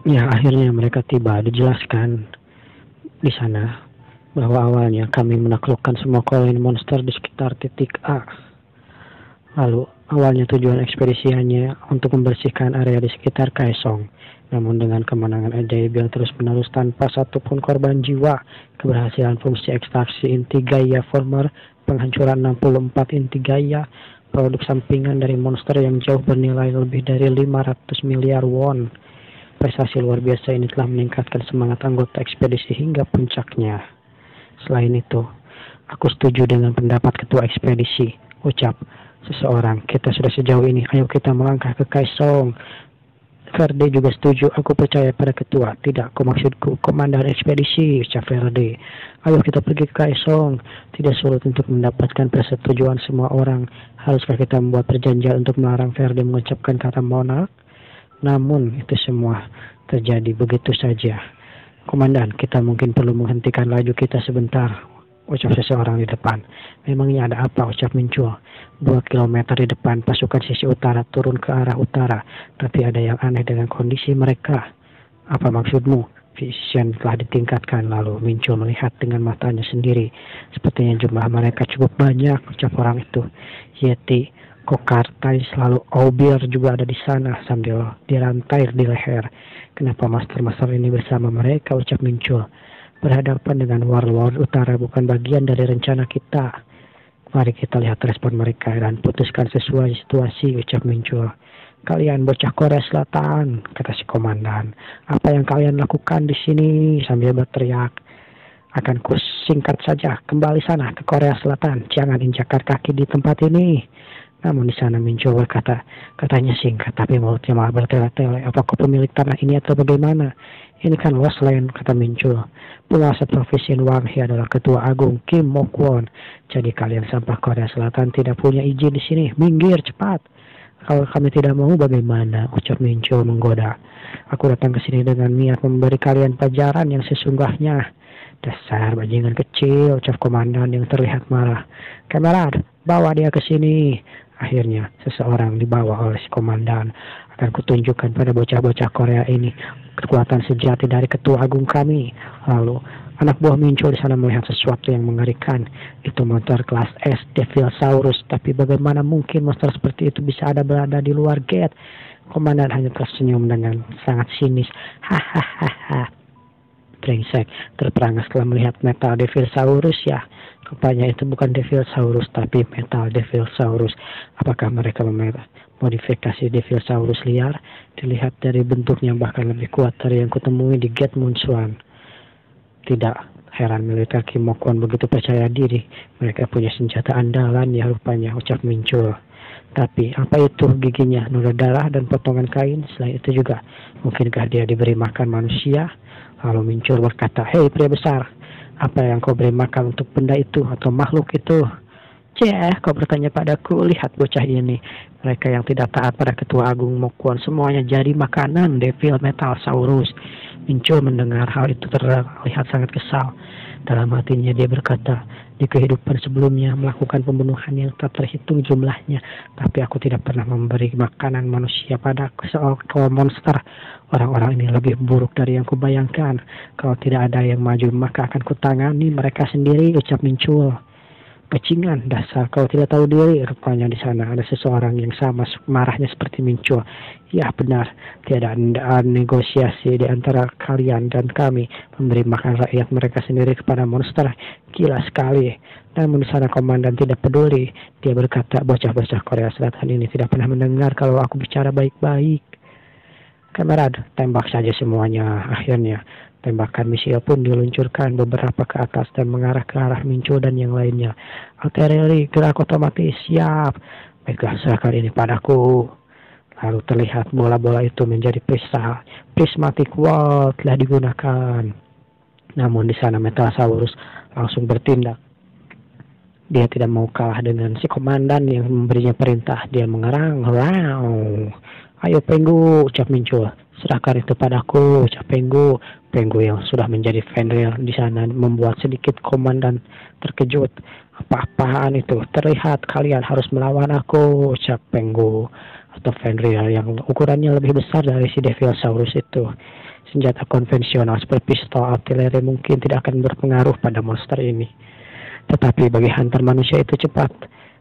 Ya, akhirnya mereka tiba. Dijelaskan di sana bahwa awalnya kami menaklukkan semua koloni monster di sekitar titik A. Lalu, awalnya tujuan ekspedisi hanya untuk membersihkan area di sekitar Kaesong. Namun dengan kemenangan ajaib yang terus-menerus tanpa satupun korban jiwa, keberhasilan fungsi ekstraksi inti Gaia Former, penghancuran 64 inti Gaia, produk sampingan dari monster yang jauh bernilai lebih dari 500 miliar won. Prestasi luar biasa ini telah meningkatkan semangat anggota ekspedisi hingga puncaknya. Selain itu, aku setuju dengan pendapat ketua ekspedisi, ucap seseorang. Kita sudah sejauh ini, ayo kita melangkah ke Kaesong. Verde juga setuju, aku percaya pada ketua. Tidak, maksudku komandan ekspedisi, ucap Verde. Ayo kita pergi ke Kaesong. Tidak sulit untuk mendapatkan persetujuan semua orang. Haruskah kita membuat perjanjian untuk melarang Verde mengucapkan kata monark? Namun itu semua terjadi begitu saja. Komandan, kita mungkin perlu menghentikan laju kita sebentar, ucap seseorang di depan. Memangnya ada apa, ucap Mincul. 2 kilometer di depan, pasukan sisi utara turun ke arah utara. Tapi ada yang aneh dengan kondisi mereka. Apa maksudmu? Vision telah ditingkatkan. Lalu Mincul melihat dengan matanya sendiri. Sepertinya jumlah mereka cukup banyak, ucap orang itu. Yeti, Kokartai, selalu Aubir juga ada di sana sambil dirantai di leher. Kenapa master-master ini bersama mereka, ucap Mincul. Berhadapan dengan warlord utara bukan bagian dari rencana kita. Mari kita lihat respon mereka dan putuskan sesuai situasi, ucap Mincul. Kalian bocah Korea Selatan, kata si komandan. Apa yang kalian lakukan di sini, sambil berteriak. Akan kusingkat saja, kembali sana ke Korea Selatan. Jangan injakkan kaki di tempat ini. Namun di sana Mincul berkata, katanya singkat, tapi mulutnya malah bertele-tele. Apakah pemilik tanah ini atau bagaimana? Ini kan Lost Land, kata Mincul. Penguasa provinsi Wanghe adalah ketua agung Kim Mok-won. Jadi kalian sampah Korea Selatan tidak punya izin di sini. Minggir cepat. Kalau kami tidak mau bagaimana? Ucap Mincul menggoda. Aku datang ke sini dengan niat memberi kalian pelajaran yang sesungguhnya. Dasar bajingan kecil, ucap komandan yang terlihat marah. Kamerad, bawa dia ke sini. Akhirnya, seseorang dibawa oleh si komandan. Akan kutunjukkan pada bocah-bocah Korea ini kekuatan sejati dari ketua agung kami. Lalu, anak buah Mincul di sana melihat sesuatu yang mengerikan. Itu monster kelas S, Devilsaurus. Tapi bagaimana mungkin monster seperti itu bisa berada di luar gate? Komandan hanya tersenyum dengan sangat sinis. Hahaha. Brengsek, terperangah setelah melihat metal Devilsaurus ya. Rupanya itu bukan Devilsaurus tapi metal Devilsaurus. Apakah mereka memodifikasi Devilsaurus liar? Dilihat dari bentuknya bahkan lebih kuat dari yang kutemui di Gate Moonswan. Tidak heran militer Kim Mok-won begitu percaya diri. Mereka punya senjata andalan ya rupanya, ucap Mincul. Tapi apa itu giginya? Noda darah dan potongan kain. Selain itu juga, mungkinkah dia diberi makan manusia? Lalu Mincul berkata, hei pria besar, apa yang kau beri makan untuk benda itu atau makhluk itu? Kau bertanya padaku, lihat bocah ini. Mereka yang tidak taat pada ketua agung Mok-won semuanya jadi makanan Devil Metalsaurus. Mincul mendengar hal itu terlihat sangat kesal. Dalam hatinya dia berkata, di kehidupan sebelumnya melakukan pembunuhan yang tak terhitung jumlahnya. Tapi aku tidak pernah memberi makanan manusia pada seorang monster. Orang-orang ini lebih buruk dari yang kubayangkan. Kalau tidak ada yang maju maka akan kutangani mereka sendiri, ucap Mincul. Kecingan, dasar kau tidak tahu diri. Rupanya di sana ada seseorang yang sama marahnya seperti Mincul. Ya benar, tiada negosiasi di antara kalian dan kami. Memberi makan rakyat mereka sendiri kepada monster. Gila sekali. Namun di sana komandan tidak peduli. Dia berkata, bocah-bocah Korea Selatan ini tidak pernah mendengar kalau aku bicara baik-baik. Kamerad, tembak saja semuanya. Akhirnya tembakan misil pun diluncurkan beberapa ke atas dan mengarah ke arah Mincul dan yang lainnya. Artileri gerak otomatis, siap. Baiklah, serahkan ini padaku. Lalu terlihat bola-bola itu menjadi prismatic wall telah digunakan. Namun di sana Metalsaurus langsung bertindak. Dia tidak mau kalah dengan si komandan yang memberinya perintah. Dia mengerang. Ayo Penggu, ucap Mincul. Serahkan itu padaku, ucap Penggu. Penggu yang sudah menjadi Fenrir di sana membuat sedikit komandan terkejut. Apa-apaan itu? Terlihat kalian harus melawan aku, ucap Penggu. Atau Fenrir yang ukurannya lebih besar dari si Devilsaurus itu. Senjata konvensional seperti pistol artileri mungkin tidak akan berpengaruh pada monster ini. Tetapi bagi hunter manusia itu cepat,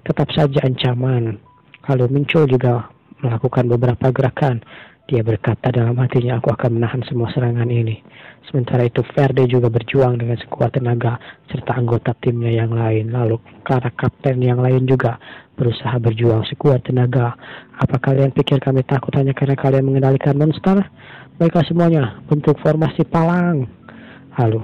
tetap saja ancaman. Lalu muncul juga melakukan beberapa gerakan. Dia berkata dalam hatinya, aku akan menahan semua serangan ini. Sementara itu Verde juga berjuang dengan sekuat tenaga serta anggota timnya yang lain. Lalu para kapten yang lain juga berusaha berjuang sekuat tenaga. Apa kalian pikir kami takut hanya karena kalian mengendalikan monster? Baiklah semuanya, bentuk formasi palang. Lalu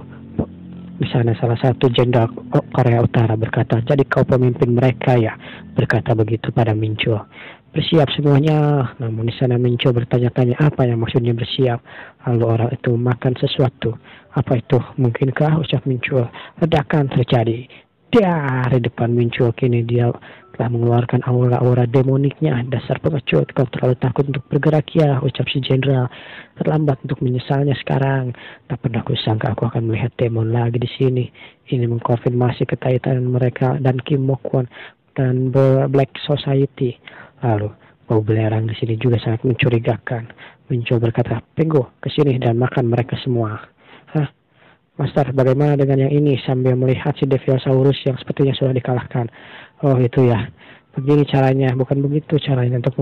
di sana salah satu jenderal Korea Utara berkata, jadi kau pemimpin mereka ya? Berkata begitu pada Mincho. Bersiap semuanya. Namun di sana Mincho bertanya-tanya apa yang maksudnya bersiap. Lalu orang itu makan sesuatu. Apa itu? Mungkinkah, ucap Mincho. Ledakan terjadi. Dari depan Mincho kini dia telah mengeluarkan aura-aura demoniknya. Dasar pengecut, kau terlalu takut untuk bergerak ya, ucap si jenderal. Terlambat untuk menyesalnya sekarang. Tak pernah kusangka aku akan melihat demon lagi di sini. Ini mengkonfirmasi kekaitan mereka dan Kim Mok-won dan Black Society. Lalu bau belerang di sini juga sangat mencurigakan. Mincho berkata, Penggo, ke sini dan makan mereka semua. Hah? Master, bagaimana dengan yang ini? Sambil melihat si Devilsaurus yang sepertinya sudah dikalahkan. Oh itu ya, begini caranya, bukan begitu caranya untuk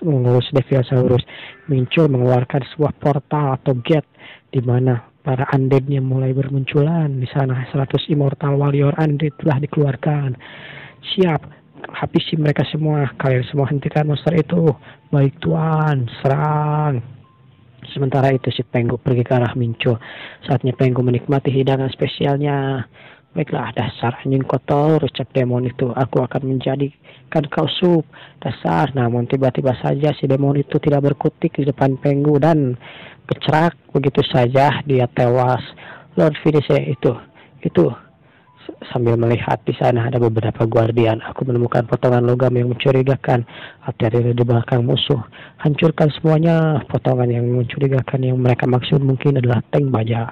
mengurus Devilsaurus. Mincho mengeluarkan sebuah portal atau gate di mana para undeadnya mulai bermunculan. Di sana 100 immortal warrior undead telah dikeluarkan. Siap, habisi mereka semua. Kalian semua hentikan monster itu. Baik tuan, serang. Sementara itu si Penggo pergi ke arah Mincho. Saatnya Penggo menikmati hidangan spesialnya. Baiklah, dasar anjing kotor, ucap demon itu. Aku akan menjadikan kau sup. Dasar, namun tiba-tiba saja si demon itu tidak berkutik di depan Penggo dan kecerak. Begitu saja dia tewas. Lord Finishe itu. Sambil melihat di sana ada beberapa guardian, aku menemukan potongan logam yang mencurigakan. Artileri di belakang musuh. Hancurkan semuanya. Potongan yang mencurigakan yang mereka maksud mungkin adalah tank baja.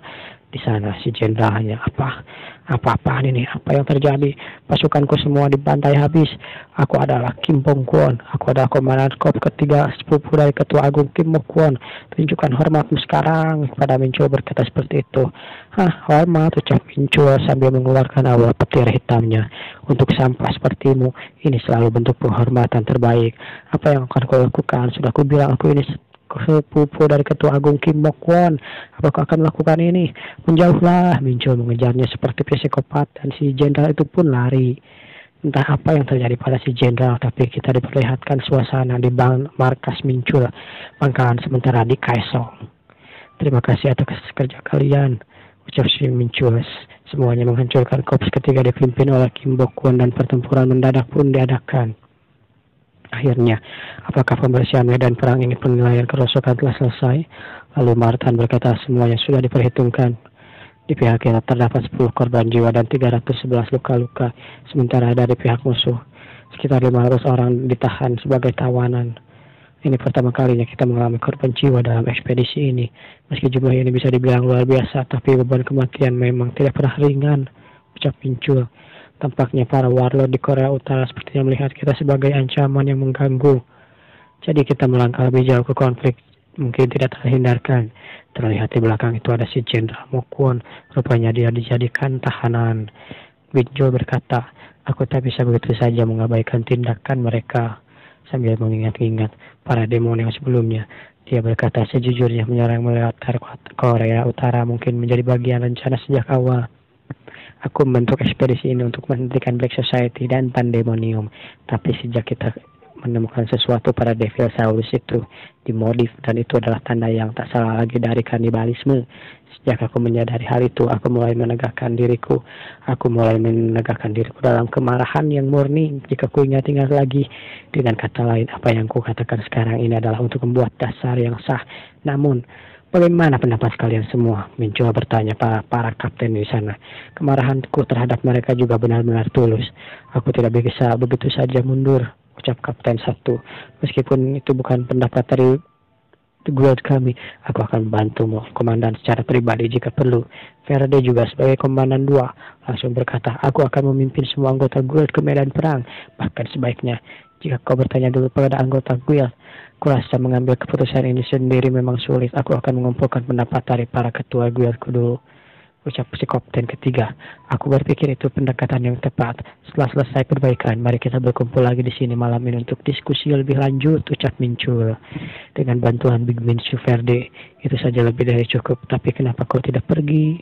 Di sana si jenderalnya, apa-apaan ini? Apa yang terjadi? Pasukanku semua dibantai habis. Aku adalah Kim Mok-won. Aku adalah komandan Korps ketiga sepupu dari Ketua Agung Kim Mok-won. Tunjukkan hormatmu sekarang. Pada Mincho berkata seperti itu. Hah, hormat, ucap Mincho sambil mengeluarkan aura petir hitamnya. Untuk sampah sepertimu, ini selalu bentuk penghormatan terbaik. Apa yang akan kau lakukan? Sudah aku bilang aku ini sepupu dari Ketua Agung Kim Mok-won. Apakah akan melakukan ini? Menjauhlah. Mincho mengejarnya seperti psikopat dan si jenderal itu pun lari. Entah apa yang terjadi pada si jenderal, tapi kita diperlihatkan suasana di markas Mincho, pangkalan sementara di Kaesong. Terima kasih atas kerja kalian, ucap si Mincho. Semuanya menghancurkan korps ketiga dipimpin oleh Kim Mok-won dan pertempuran mendadak pun diadakan. Akhirnya, apakah pembersihan medan perang ini penilaian kerusakan telah selesai? Lalu Martan berkata semuanya sudah diperhitungkan. Di pihak kita terdapat 10 korban jiwa dan 311 luka-luka. Sementara dari pihak musuh, sekitar 500 orang ditahan sebagai tawanan. Ini pertama kalinya kita mengalami korban jiwa dalam ekspedisi ini. Meski jumlah ini bisa dibilang luar biasa, tapi beban kematian memang tidak pernah ringan, ucap Pincul. Tampaknya para warlord di Korea Utara sepertinya melihat kita sebagai ancaman yang mengganggu. Jadi kita melangkah lebih jauh ke konflik. Mungkin tidak terhindarkan. Terlihat di belakang itu ada si Jenderal Mok-won. Rupanya dia dijadikan tahanan. Winjo berkata, aku tak bisa begitu saja mengabaikan tindakan mereka. Sambil mengingat-ingat para demon yang sebelumnya. Dia berkata sejujurnya menyerang melewat Korea Utara mungkin menjadi bagian rencana sejak awal. Aku membentuk ekspedisi ini untuk menghentikan Black Society dan Pandemonium. Tapi sejak kita menemukan sesuatu pada Devilsaurus itu dimodif, dan itu adalah tanda yang tak salah lagi dari kanibalisme. Sejak aku menyadari hal itu, aku mulai menegakkan diriku. Aku mulai menegakkan diriku dalam kemarahan yang murni. Jika ku ingat-ingat lagi, dengan kata lain, apa yang ku katakan sekarang ini adalah untuk membuat dasar yang sah. Namun, bagaimana pendapat kalian semua? Mencoba bertanya para kapten di sana. Kemarahanku terhadap mereka juga benar-benar tulus. Aku tidak bisa begitu saja mundur, ucap Kapten 1. Meskipun itu bukan pendapat dari guild kami, aku akan membantumu, komandan, secara pribadi jika perlu. Faraday juga sebagai komandan 2 langsung berkata, aku akan memimpin semua anggota guild ke medan perang. Bahkan sebaiknya, jika kau bertanya dulu pada anggota guild, Kurasa mengambil keputusan ini sendiri memang sulit. Aku akan mengumpulkan pendapat dari para ketua guildku dulu. Ucap si kapten ketiga. Aku berpikir itu pendekatan yang tepat. Setelah selesai perbaikan, mari kita berkumpul lagi di sini malam ini untuk diskusi lebih lanjut, ucap Mincul. Dengan bantuan Big Mincu Verde, itu saja lebih dari cukup. Tapi kenapa kau tidak pergi?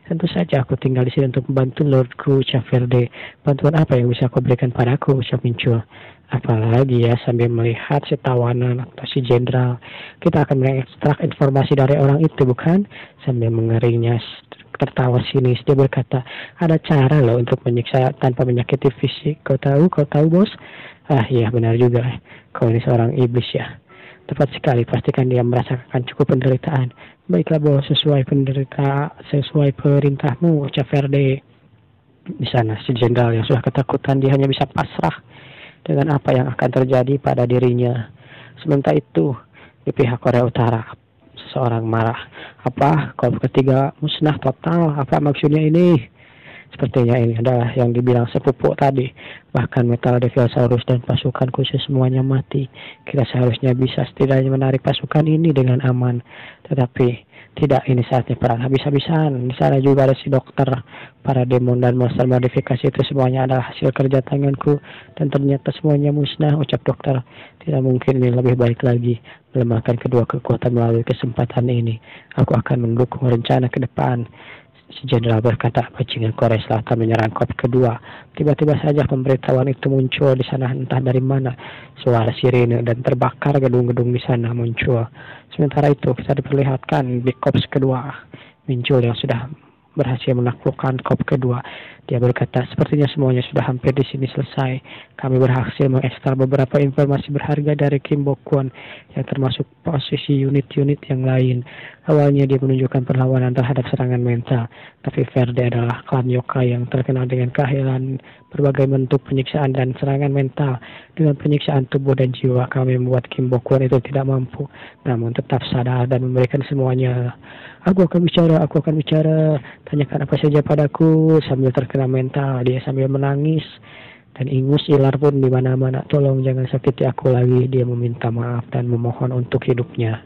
Tentu saja aku tinggal di sini untuk membantu Lordku, ucap Verde. Bantuan apa yang bisa kau berikan padaku, ucap Mincul. Apalagi ya, sambil melihat si tawanan atau si jenderal. Kita akan mengekstrak informasi dari orang itu, bukan? Sambil mengeringnya tertawa sinis, dia berkata, ada cara loh untuk menyiksa tanpa menyakiti fisik. Kau tahu bos? Ah iya, benar juga. Kau ini seorang iblis ya. Tepat sekali, pastikan dia merasakan cukup penderitaan. Baiklah bos, sesuai perintahmu, ucap Verde. Di sana si jenderal yang sudah ketakutan, dia hanya bisa pasrah dengan apa yang akan terjadi pada dirinya. Sementara itu, di pihak Korea Utara, seseorang marah. Apa? Korps ketiga musnah total. Apa maksudnya ini? Sepertinya ini adalah yang dibilang sepupu tadi. Bahkan Metal Devilsaurus dan pasukan khusus semuanya mati. Kita seharusnya bisa setidaknya menarik pasukan ini dengan aman. Tetapi tidak, ini saatnya perang habis-habisan. Di sana juga ada si dokter. Para demon dan monster modifikasi itu semuanya adalah hasil kerja tanganku. Dan ternyata semuanya musnah, ucap dokter. Tidak mungkin, ini lebih baik lagi. Melemahkan kedua kekuatan melalui kesempatan ini. Aku akan mendukung rencana ke depan. Si jenderal berkata, bajingan Korea Selatan menyerang korps kedua. Tiba-tiba saja pemberitahuan itu muncul di sana, entah dari mana. Suara sirene dan terbakar gedung-gedung di sana muncul. Sementara itu kita diperlihatkan di korps kedua. Muncul yang sudah berhasil menaklukkan korps kedua. Dia berkata, sepertinya semuanya sudah hampir di sini selesai. Kami berhasil mengekstrak beberapa informasi berharga dari Kim Bok-kwon, yang termasuk posisi unit-unit yang lain. Awalnya dia menunjukkan perlawanan terhadap serangan mental, tapi Verde adalah klan yokai yang terkenal dengan keahlian berbagai bentuk penyiksaan dan serangan mental. Dengan penyiksaan tubuh dan jiwa, kami membuat Kim Bok-kwon itu tidak mampu, namun tetap sadar dan memberikan semuanya. Aku akan bicara, tanyakan apa saja padaku. Sambil terkena mental, dia sambil menangis dan ingus ilar pun di mana-mana. Tolong jangan sakiti aku lagi, dia meminta maaf dan memohon untuk hidupnya.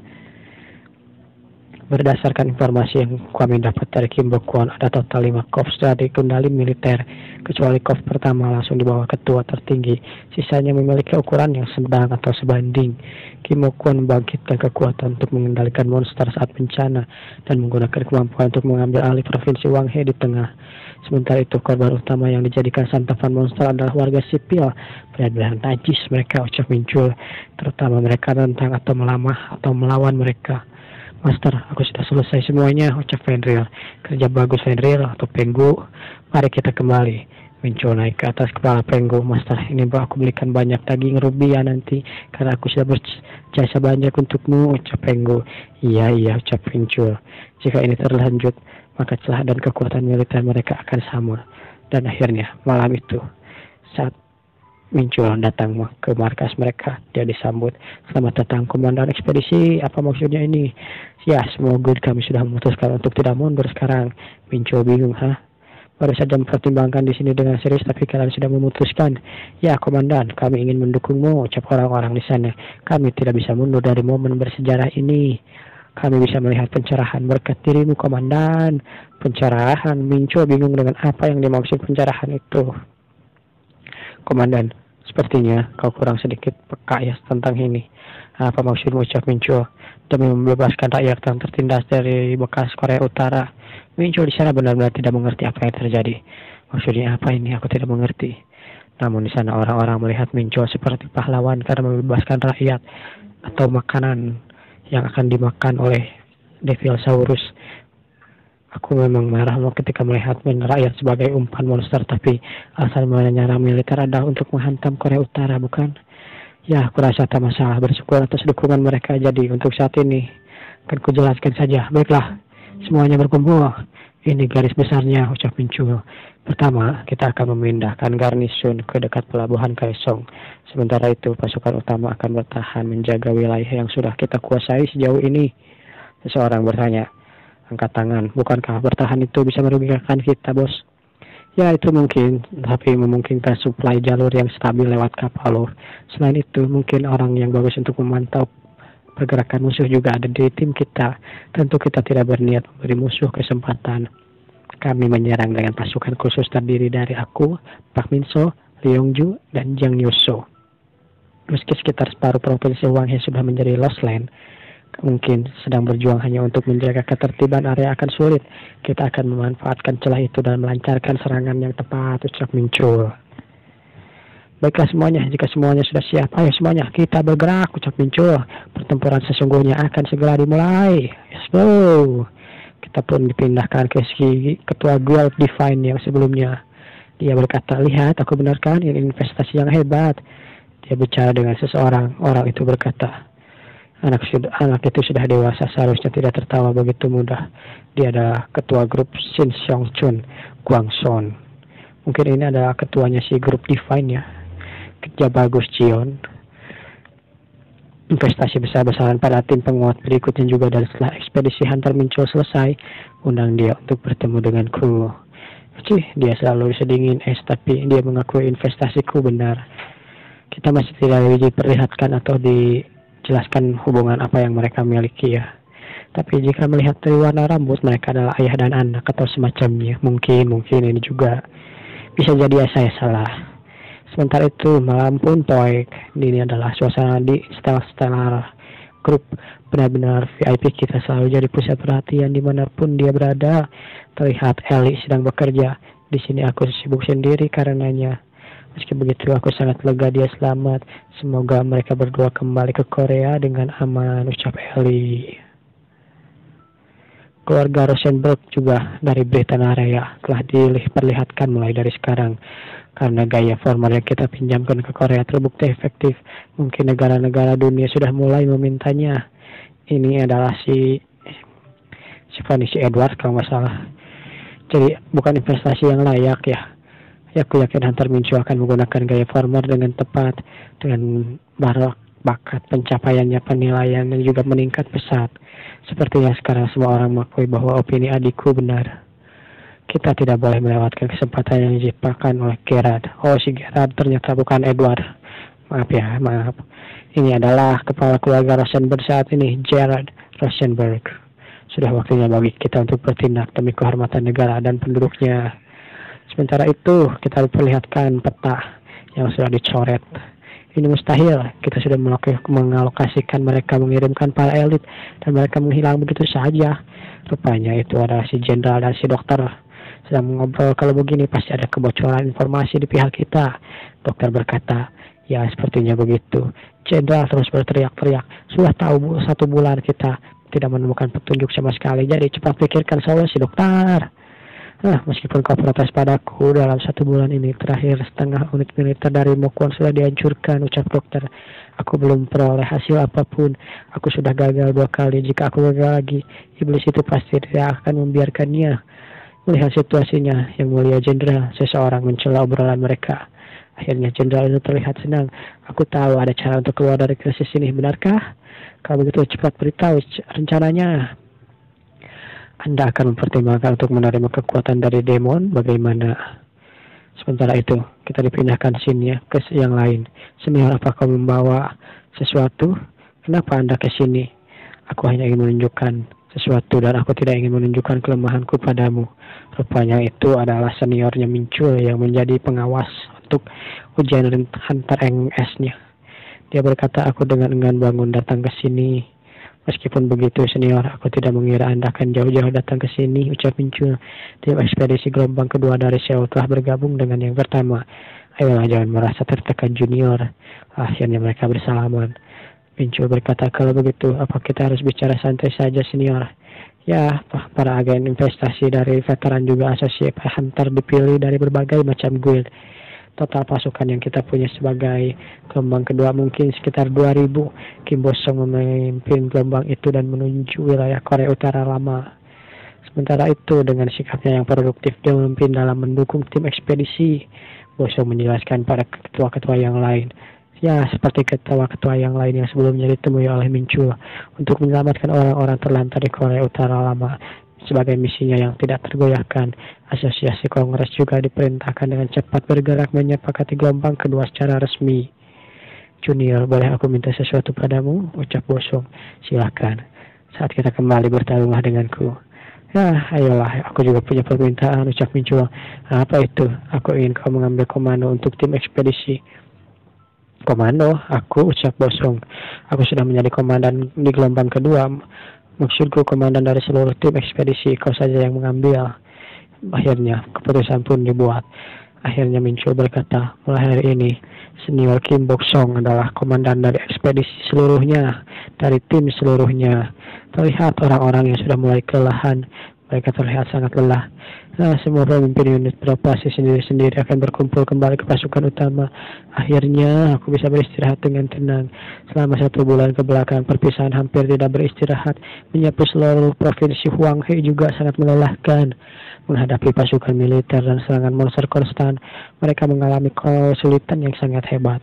Berdasarkan informasi yang kami dapat dari Kim Bok-kwon, ada total 5 korps dari kendali militer, kecuali korps pertama langsung di bawah ketua tertinggi. Sisanya memiliki ukuran yang sedang atau sebanding. Kim Bok-kwon membangkitkan kekuatan untuk mengendalikan monster saat bencana dan menggunakan kemampuan untuk mengambil alih provinsi Wanghe di tengah. Sementara itu, korban utama yang dijadikan santapan monster adalah warga sipil. Benar-benar najis mereka, ucap Mincul, terutama mereka tentang atau melamah atau melawan mereka. Master, aku sudah selesai semuanya, ucap Fenrir. Kerja bagus Fenrir atau Penggu. Mari kita kembali. Mincul naik ke atas kepala Penggu. Master, ini aku belikan banyak daging rubia nanti, karena aku sudah berjasa banyak untukmu, ucap Penggu. Iya, ucap Mincul. Jika ini terlanjut, maka celah dan kekuatan militer mereka akan sama. Dan akhirnya, malam itu, saat Mincul datang ke markas mereka, dia disambut, selamat datang komandan ekspedisi. Apa maksudnya ini? Ya, semoga kami sudah memutuskan untuk tidak mundur sekarang. Mincul bingung, baru saja mempertimbangkan di sini dengan serius, tapi kalian sudah memutuskan. Ya komandan, kami ingin mendukungmu, ucap orang-orang di sana. Kami tidak bisa mundur dari momen bersejarah ini. Kami bisa melihat pencerahan berkat dirimu komandan. Pencerahan? Mincul bingung dengan apa yang dimaksud pencerahan itu. Komandan, sepertinya kau kurang sedikit peka ya tentang ini. Apa maksudmu, ucap Mincul? Demi membebaskan rakyat yang tertindas dari bekas Korea Utara. Mincul di sana benar-benar tidak mengerti apa yang terjadi. Maksudnya apa ini? Aku tidak mengerti. Namun di sana orang-orang melihat Mincul seperti pahlawan karena membebaskan rakyat atau makanan yang akan dimakan oleh Devilsaurus. Aku memang marah ketika melihat rakyat sebagai umpan monster, tapi alasan menyerang militer adalah untuk menghantam Korea Utara, bukan? Ya, aku rasa tak masalah, bersyukur atas dukungan mereka. Jadi untuk saat ini akan kujelaskan saja. Baiklah, semuanya berkumpul. Ini garis besarnya, ucap Mincul. Pertama, kita akan memindahkan garnisun ke dekat pelabuhan Kaesong. Sementara itu, pasukan utama akan bertahan menjaga wilayah yang sudah kita kuasai sejauh ini. Seseorang bertanya, angkat tangan, bukankah bertahan itu bisa merugikan kita, bos? Ya itu mungkin, tapi memungkinkan supply jalur yang stabil lewat kapal loh. Selain itu, mungkin orang yang bagus untuk memantau pergerakan musuh juga ada di tim kita. Tentu kita tidak berniat memberi musuh kesempatan. Kami menyerang dengan pasukan khusus terdiri dari aku, Pak Minso, Leongju, dan Jang Yoso. Meski sekitar separuh provinsi Hwanghe sudah menjadi lost land, mungkin sedang berjuang hanya untuk menjaga ketertiban area akan sulit. Kita akan memanfaatkan celah itu dan melancarkan serangan yang tepat, ucap Mincul. Baiklah semuanya, jika semuanya sudah siap, ayo semuanya kita bergerak, ucap Mincul. Pertempuran sesungguhnya akan segera dimulai. Let's go. Kita pun dipindahkan ke si ketua Guild Divine yang sebelumnya. Dia berkata, lihat aku benar kan, ini investasi yang hebat. Dia bicara dengan seseorang, orang itu berkata, anak itu sudah dewasa, seharusnya tidak tertawa begitu mudah. Dia adalah ketua grup Shin Seong Chun, Guangson. Mungkin ini adalah ketuanya si grup Divine ya. Kerja bagus Jion. Investasi besar-besaran pada tim penguat berikutnya juga, dan setelah ekspedisi Hunter Mincul selesai, undang dia untuk bertemu denganku. Dia selalu sedingin es, tapi dia mengakui investasiku benar. Kita masih tidak diperlihatkan atau jelaskan hubungan apa yang mereka miliki ya. Tapi jika melihat dari warna rambut, mereka adalah ayah dan anak atau semacamnya. Mungkin ini juga bisa jadi saya salah. Sementara itu malam pun poik. Ini adalah suasana di Stellar Group. Benar-benar VIP, kita selalu jadi pusat perhatian dimanapun dia berada. Terlihat Ellie sedang bekerja. Di sini aku sibuk sendiri karenanya. Meski begitu, aku sangat lega dia selamat. Semoga mereka berdua kembali ke Korea dengan aman, ucap Ellie. Keluarga Rosenberg juga dari Britania Raya telah diperlihatkan mulai dari sekarang. Karena gaya formal yang kita pinjamkan ke Korea terbukti efektif. Mungkin negara-negara dunia sudah mulai memintanya. Ini adalah si Edward kalau nggak salah. Jadi bukan investasi yang layak ya. Aku yakin Hunter Mincul akan menggunakan gaya farmer dengan tepat, dengan bakat pencapaiannya, penilaian yang juga meningkat pesat. Sepertinya sekarang semua orang mengakui bahwa opini adikku benar. Kita tidak boleh melewatkan kesempatan yang diciptakan oleh Gerard. Oh, si Gerard ternyata bukan Edward. Maaf. Ini adalah kepala keluarga Rosenberg saat ini, Gerard Rosenberg. Sudah waktunya bagi kita untuk bertindak demi kehormatan negara dan penduduknya. Sementara itu, kita diperlihatkan peta yang sudah dicoret. Ini mustahil. Kita sudah mengalokasikan mereka, mengirimkan para elit, dan mereka menghilang begitu saja. Rupanya itu adalah si jenderal dan si dokter sedang mengobrol. Kalau begini pasti ada kebocoran informasi di pihak kita. Dokter berkata, ya sepertinya begitu. Jenderal terus berteriak-teriak. Sudah tahu 1 bulan kita tidak menemukan petunjuk sama sekali. Jadi cepat pikirkan solusi, dokter. Meskipun kau protes padaku, dalam 1 bulan ini terakhir setengah unit militer dari Mokwon sudah dihancurkan, ucap dokter. Aku belum peroleh hasil apapun. Aku sudah gagal 2 kali. Jika aku gagal lagi, iblis itu pasti tidak akan membiarkannya. Melihat situasinya, yang mulia jenderal, seseorang mencela obrolan mereka. Akhirnya jenderal itu terlihat senang. Aku tahu ada cara untuk keluar dari krisis ini, benarkah? Kalau begitu cepat beritahu rencananya. Anda akan mempertimbangkan untuk menerima kekuatan dari demon, bagaimana? Sementara itu, kita dipindahkan sini ya, ke yang lain. Senior, apa kau membawa sesuatu? Kenapa Anda ke sini? Aku hanya ingin menunjukkan sesuatu dan aku tidak ingin menunjukkan kelemahanku padamu. Rupanya itu adalah seniornya Mincul yang menjadi pengawas untuk ujian Hunter NS-nya. Dia berkata, aku dengan enggan bangun datang ke sini. Meskipun begitu, senior, aku tidak mengira Anda akan jauh-jauh datang ke sini, ucap Mincul. Tim ekspedisi gelombang kedua dari Seoul telah bergabung dengan yang pertama. Ayolah, jangan merasa tertekan, junior. Akhirnya mereka bersalaman. Mincul berkata, kalau begitu, apa kita harus bicara santai saja, senior? Ya, para agen investasi dari veteran juga asosiasi Hunter dipilih dari berbagai macam guild. Total pasukan yang kita punya sebagai gelombang kedua mungkin sekitar 2.000. Kim Bosong memimpin gelombang itu dan menuju wilayah Korea Utara lama. Sementara itu, dengan sikapnya yang produktif, dia memimpin dalam mendukung tim ekspedisi. Bosong menjelaskan pada ketua-ketua yang lain. Ya, seperti ketua-ketua yang lain yang sebelumnya ditemui oleh Mincul untuk menyelamatkan orang-orang terlantar di Korea Utara lama. sebagai misinya yang tidak tergoyahkan. Asosiasi Kongres juga diperintahkan dengan cepat bergerak menyepakati gelombang kedua secara resmi. Junior, boleh aku minta sesuatu padamu? Ucap Bosong. Silakan. Saat kita kembali bertarunglah denganku. Ya, ayolah, aku juga punya permintaan, ucap Mincuo. Apa itu? Aku ingin kau mengambil komando untuk tim ekspedisi. Komando? Aku, ucap Bosong. Aku sudah menjadi komandan di gelombang kedua. Maksudku komandan dari seluruh tim ekspedisi, kau saja yang mengambil. Akhirnya, keputusan pun dibuat. Akhirnya Mincuo berkata, mulai hari ini, Senior Kim Bok-song adalah komandan dari ekspedisi seluruhnya, dari tim seluruhnya. Terlihat orang-orang yang sudah mulai kelelahan. Mereka terlihat sangat lelah. Nah, semua pemimpin unit beroperasi sendiri-sendiri akan berkumpul kembali ke pasukan utama. Akhirnya, aku bisa beristirahat dengan tenang. Selama 1 bulan ke belakang, perpisahan hampir tidak beristirahat. Menyapu seluruh provinsi Hwanghae juga sangat melelahkan. Menghadapi pasukan militer dan serangan monster konstan, mereka mengalami kesulitan yang sangat hebat.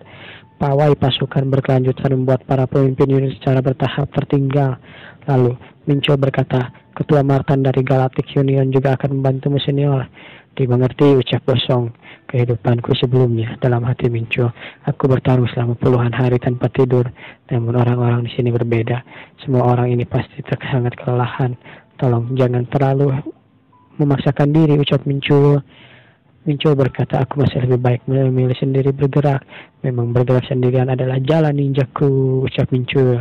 Pawai pasukan berkelanjutan membuat para pemimpin unit secara bertahap tertinggal. Lalu, Mincuo berkata, Ketua Martan dari Galactic Union juga akan membantumu senior. Dimengerti, ucap Bosong. Kehidupanku sebelumnya, dalam hati Mincuo, aku bertarung selama puluhan hari tanpa tidur. Namun orang-orang di sini berbeda. Semua orang ini pasti sangat kelelahan. Tolong jangan terlalu memaksakan diri, ucap Mincuo. Mincuo berkata, aku masih lebih baik memilih sendiri bergerak. Memang bergerak sendirian adalah jalan ninjaku, ucap Mincuo.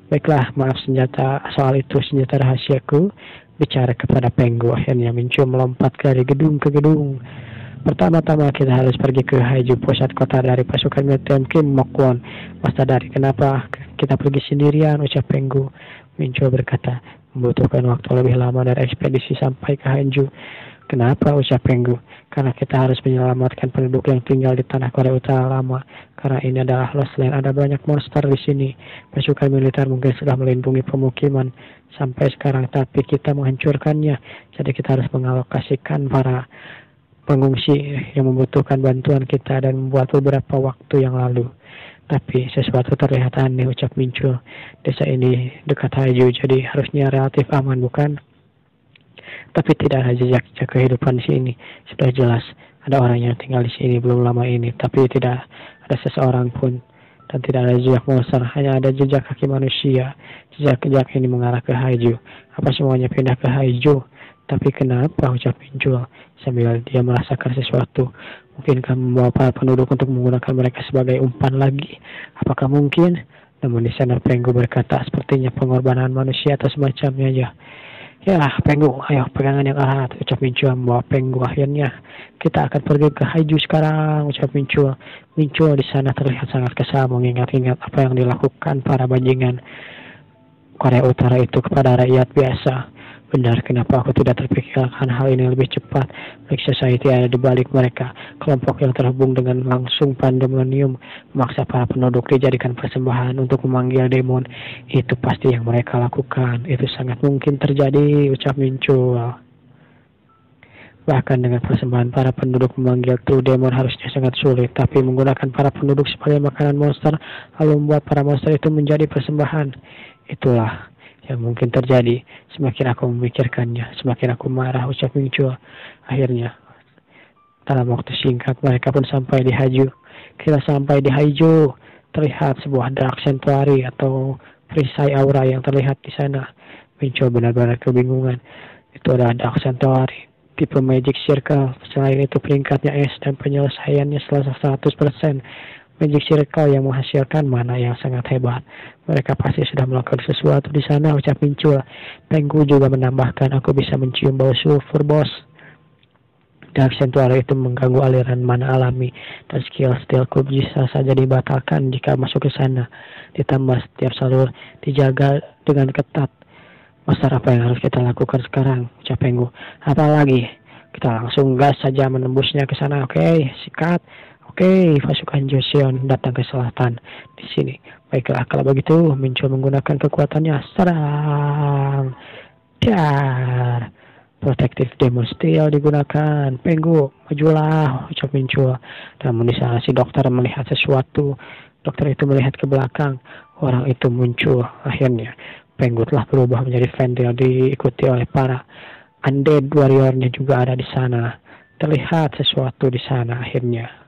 Baiklah, maaf senjata, soal itu senjata rahasiaku. Bicara kepada Penggu. Akhirnya Mincuo melompat dari gedung ke gedung. Pertama-tama kita harus pergi ke Haiju, pusat kota dari pasukan militer Kim Mokwon. Mas dari kenapa kita pergi sendirian, ucap Penggu. Mincuo berkata, membutuhkan waktu lebih lama dari ekspedisi sampai ke Haiju. Kenapa, ucap Penggu? Karena kita harus menyelamatkan penduduk yang tinggal di tanah Korea Utara lama. Karena ini adalah Lost Land, ada banyak monster di sini. Pasukan militer mungkin sudah melindungi pemukiman sampai sekarang, tapi kita menghancurkannya. Jadi kita harus mengalokasikan para pengungsi yang membutuhkan bantuan kita dan membuat beberapa waktu yang lalu. Tapi sesuatu terlihat aneh, ucap Mincuo. Desa ini dekat Haiju, jadi harusnya relatif aman, bukan? Tapi tidak ada jejak kehidupan di sini. Sudah jelas ada orang yang tinggal di sini belum lama ini, tapi tidak ada seseorang pun dan tidak ada jejak monster, hanya ada jejak kaki manusia. Jejak-jejak ini mengarah ke Haiju. Apa semuanya pindah ke Haiju? Tapi kenapa, ucap Mincuo sambil dia merasakan sesuatu. Mungkinkah membawa para penduduk untuk menggunakan mereka sebagai umpan lagi? Apakah mungkin? Namun di sana Penggu berkata, sepertinya pengorbanan manusia atau semacamnya ya. Ya, Penggu, ayo pegangan yang erat, ucap Mincuo membawa Penggu. Akhirnya, kita akan pergi ke Haiju sekarang, ucap Mincuo. Mincuo di sana terlihat sangat kesal mengingat-ingat apa yang dilakukan para bajingan Korea Utara itu kepada rakyat biasa. Benar, kenapa aku tidak terpikirkan hal ini lebih cepat? Black Society ada di balik mereka. Kelompok yang terhubung dengan langsung pandemonium memaksa para penduduk dijadikan persembahan untuk memanggil demon. Itu pasti yang mereka lakukan. Itu sangat mungkin terjadi, ucap Mincuo. Bahkan dengan persembahan para penduduk memanggil True Demon harusnya sangat sulit. Tapi menggunakan para penduduk sebagai makanan monster lalu membuat para monster itu menjadi persembahan. Itulah yang mungkin terjadi. Semakin aku memikirkannya, semakin aku marah, ucap Mincuo. Akhirnya, dalam waktu singkat, mereka pun sampai di Haiju. Kita sampai di Haiju, terlihat sebuah Dark Sanctuary atau perisai aura yang terlihat di sana. Mincuo benar-benar kebingungan. Itu adalah Dark Sanctuary, tipe Magic Circle. Selain itu peringkatnya S dan penyelesaiannya setelah 100%. Magic Circle yang menghasilkan mana yang sangat hebat. Mereka pasti sudah melakukan sesuatu di sana, ucap Mincuo. Penggu juga menambahkan, aku bisa mencium bau sulfur, bos. Dark Sanctuary itu mengganggu aliran mana alami, dan skill stealthku bisa saja dibatalkan jika masuk ke sana. Ditambah setiap salur dijaga dengan ketat. Master, apa yang harus kita lakukan sekarang, ucap Penggu. Apalagi, kita langsung gas saja menembusnya ke sana, oke? Sikat. Oke, pasukan Joseon datang ke selatan di sini. Baiklah, kalau begitu, Mincuo menggunakan kekuatannya. Serang! Dar! Protective Demon Steel digunakan. Penggu, majulah, ucap Minchua. Namun di sana si dokter melihat sesuatu. Dokter itu melihat ke belakang. Orang itu muncul. Akhirnya, Penggu telah berubah menjadi Vendel, diikuti oleh para undead warriornya juga ada di sana. Terlihat sesuatu di sana akhirnya.